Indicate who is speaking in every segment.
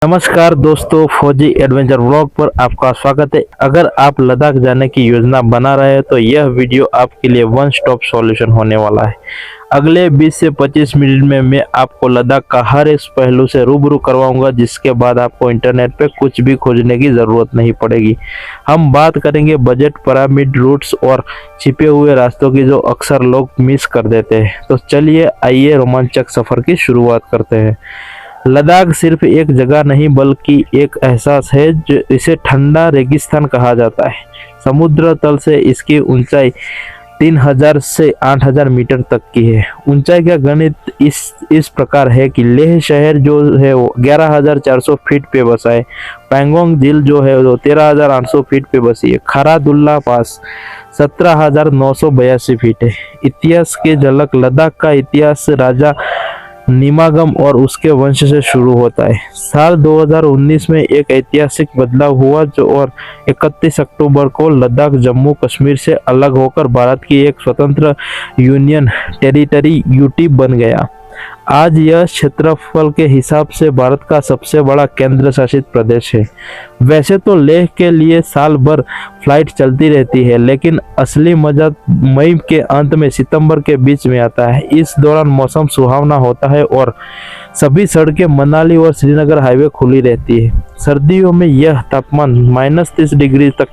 Speaker 1: नमस्कार दोस्तों, फौजी एडवेंचर व्लॉग पर आपका स्वागत है। अगर आप लद्दाख जाने की योजना बना रहे हैं तो यह वीडियो आपके लिए वन स्टॉप सॉल्यूशन होने वाला है। अगले 20 से 25 मिनट में मैं आपको लद्दाख का हर एक पहलू से रूबरू करवाऊंगा, जिसके बाद आपको इंटरनेट पे कुछ भी खोजने की ज़रूरत नहीं पड़ेगी। हम बात करेंगे बजट, पिरामिड रूट्स और छिपे हुए रास्तों की जो अक्सर लोग मिस कर देते हैं। तो चलिए आइए रोमांचक सफ़र की शुरुआत करते हैं। लद्दाख सिर्फ एक जगह नहीं बल्कि एक एहसास है। जो इसे ठंडा रेगिस्तान कहा जाता है। समुद्र तल से इसकी ऊंचाई 3000 से 8000 मीटर तक की है। ऊंचाई का गणित इस प्रकार है कि लेह शहर जो है वो 11400 फीट पे बसा है। पैंगोंग झील जो है वो 13800 फीट पे बसी है। खारादुल्ला पास 17982 फीट है। इतिहास की झलक। लद्दाख का इतिहास राजा निमागम और उसके वंश से शुरू होता है। साल 2019 में एक ऐतिहासिक बदलाव हुआ और 31 अक्टूबर को लद्दाख जम्मू कश्मीर से अलग होकर भारत की एक स्वतंत्र यूनियन टेरिटरी यूटी बन गया। आज यह क्षेत्रफल के हिसाब से भारत का सबसे बड़ा केंद्र शासित प्रदेश है। वैसे तो लेह के लिए साल भर फ्लाइट चलती रहती है, लेकिन असली मजा मई के अंत में सितंबर के बीच में आता है। इस दौरान मौसम सुहावना होता है और सभी सड़कें मनाली और श्रीनगर हाईवे खुली रहती है। सर्दियों में यह तापमान -30 डिग्री तक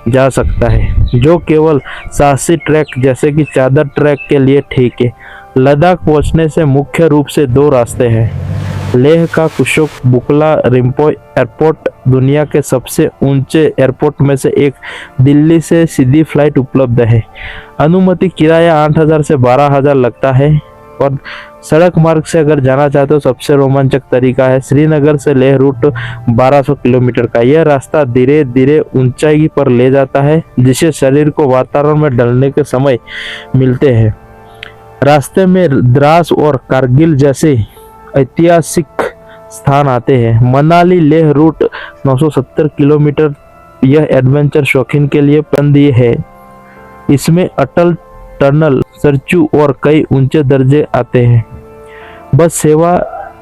Speaker 1: जा सकता है, जो केवल साहसी ट्रैक जैसे कि चादर ट्रैक के लिए ठीक है। लद्दाख पहुंचने से मुख्य रूप से दो रास्ते हैं। लेह का कुशोक बुकला रिम्पो एयरपोर्ट दुनिया के सबसे ऊंचे एयरपोर्ट में से एक। दिल्ली से सीधी फ्लाइट उपलब्ध है। अनुमति किराया 8000 से 12000 लगता है। और सड़क मार्ग से अगर जाना चाहते हो तो सबसे रोमांचक तरीका है श्रीनगर से लेह रूट 1200 किलोमीटर का। यह रास्ता धीरे धीरे ऊंचाई पर ले जाता है, जिससे शरीर को वातावरण में ढलने के समय मिलते हैं। रास्ते में द्रास और कारगिल जैसे ऐतिहासिक स्थान आते हैं। मनाली लेह रूट 970 किलोमीटर यह एडवेंचर शौकीन के लिए पसंदीय है। इसमें अटल टनल, सरचू और कई ऊंचे दर्जे आते हैं। बस सेवा।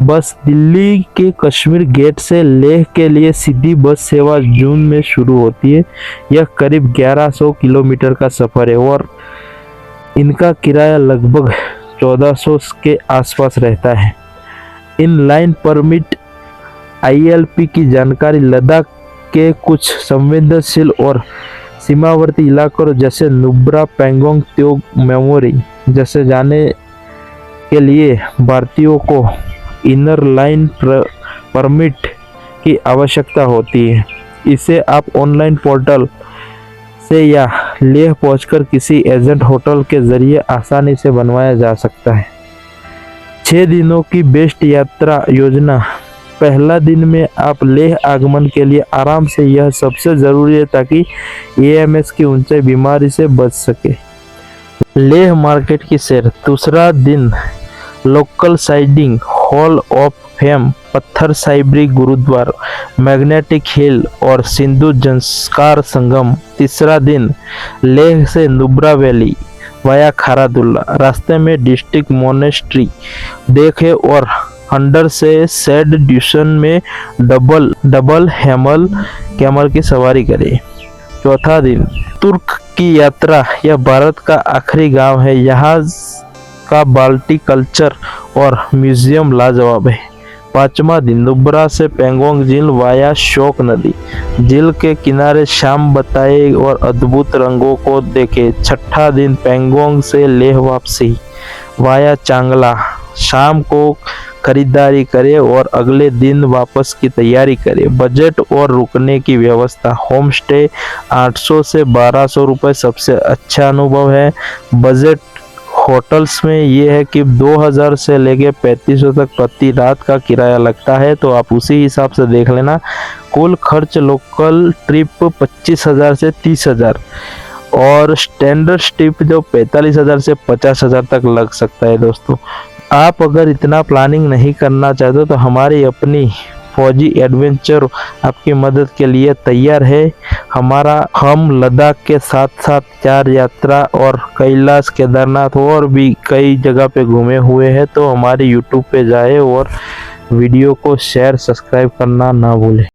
Speaker 1: बस दिल्ली के कश्मीर गेट से लेह के लिए सीधी बस सेवा जून में शुरू होती है। यह करीब 1100 किलोमीटर का सफर है और इनका किराया लगभग 1400 के आसपास रहता है। इन लाइन परमिट ILP की जानकारी। लद्दाख के कुछ संवेदनशील और सीमावर्ती इलाकों जैसे नुब्रा, पैंगोंग त्योक, मेमोरी जैसे जाने के लिए भारतीयों को इनर लाइन परमिट की आवश्यकता होती है। इसे आप ऑनलाइन पोर्टल से या लेह पहुंचकर किसी एजेंट होटल के जरिए आसानी से बनवाया जा सकता है। 6 दिनों की बेस्ट यात्रा योजना। पहला दिन में आप लेह आगमन के लिए आराम से, यह सबसे ज़रूरी है ताकि AMS की ऊंचाई बीमारी से बच सके। लेह मार्केट की सैर। दूसरा दिन local siding, hall of fame, पत्थर साइबरी गुरुद्वार, मैग्नेटिक हिल और सिंधु संस्कार संगम। तीसरा दिन लेह से नुब्रा वैली वाया खारादुल्ला। रास्ते में डिस्ट्रिक्ट मोनेस्ट्री देखे और अंडर से सैड ड्यूशन में डबल हैमल कैमल की सवारी करें। चौथा दिन तुर्क की यात्रा। यह भारत का आखिरी गांव है। यहाँ का बाल्टी कल्चर और म्यूजियम लाजवाब है। पांचवा दिन नुब्रा से पैंगोंग झील वाया शोक नदी। झील के किनारे शाम बताए और अद्भुत रंगों को देखे। छठा दिन पैंगोंग से लेह वापसी वाया चांगला। शाम को खरीदारी करें और अगले दिन वापस की तैयारी करें। बजट और रुकने की व्यवस्था। होम स्टे 800 से 1200 रुपये सबसे अच्छा अनुभव है। बजट होटल्स में ये है कि 2000 से लेके 3500 तक प्रति रात का किराया लगता है, तो आप उसी हिसाब से देख लेना। कुल खर्च लोकल ट्रिप 25000 से 30000 और स्टैंडर्ड ट्रिप जो 45000 से 50000 तक लग सकता है। दोस्तों, आप अगर इतना प्लानिंग नहीं करना चाहते तो हमारी अपनी फौजी एडवेंचर आपकी मदद के लिए तैयार है। हम लद्दाख के साथ साथ 4 यात्रा और कैलाश, केदारनाथ और भी कई जगह पे घूमे हुए हैं, तो हमारे यूट्यूब पे जाए और वीडियो को शेयर सब्सक्राइब करना ना भूलें।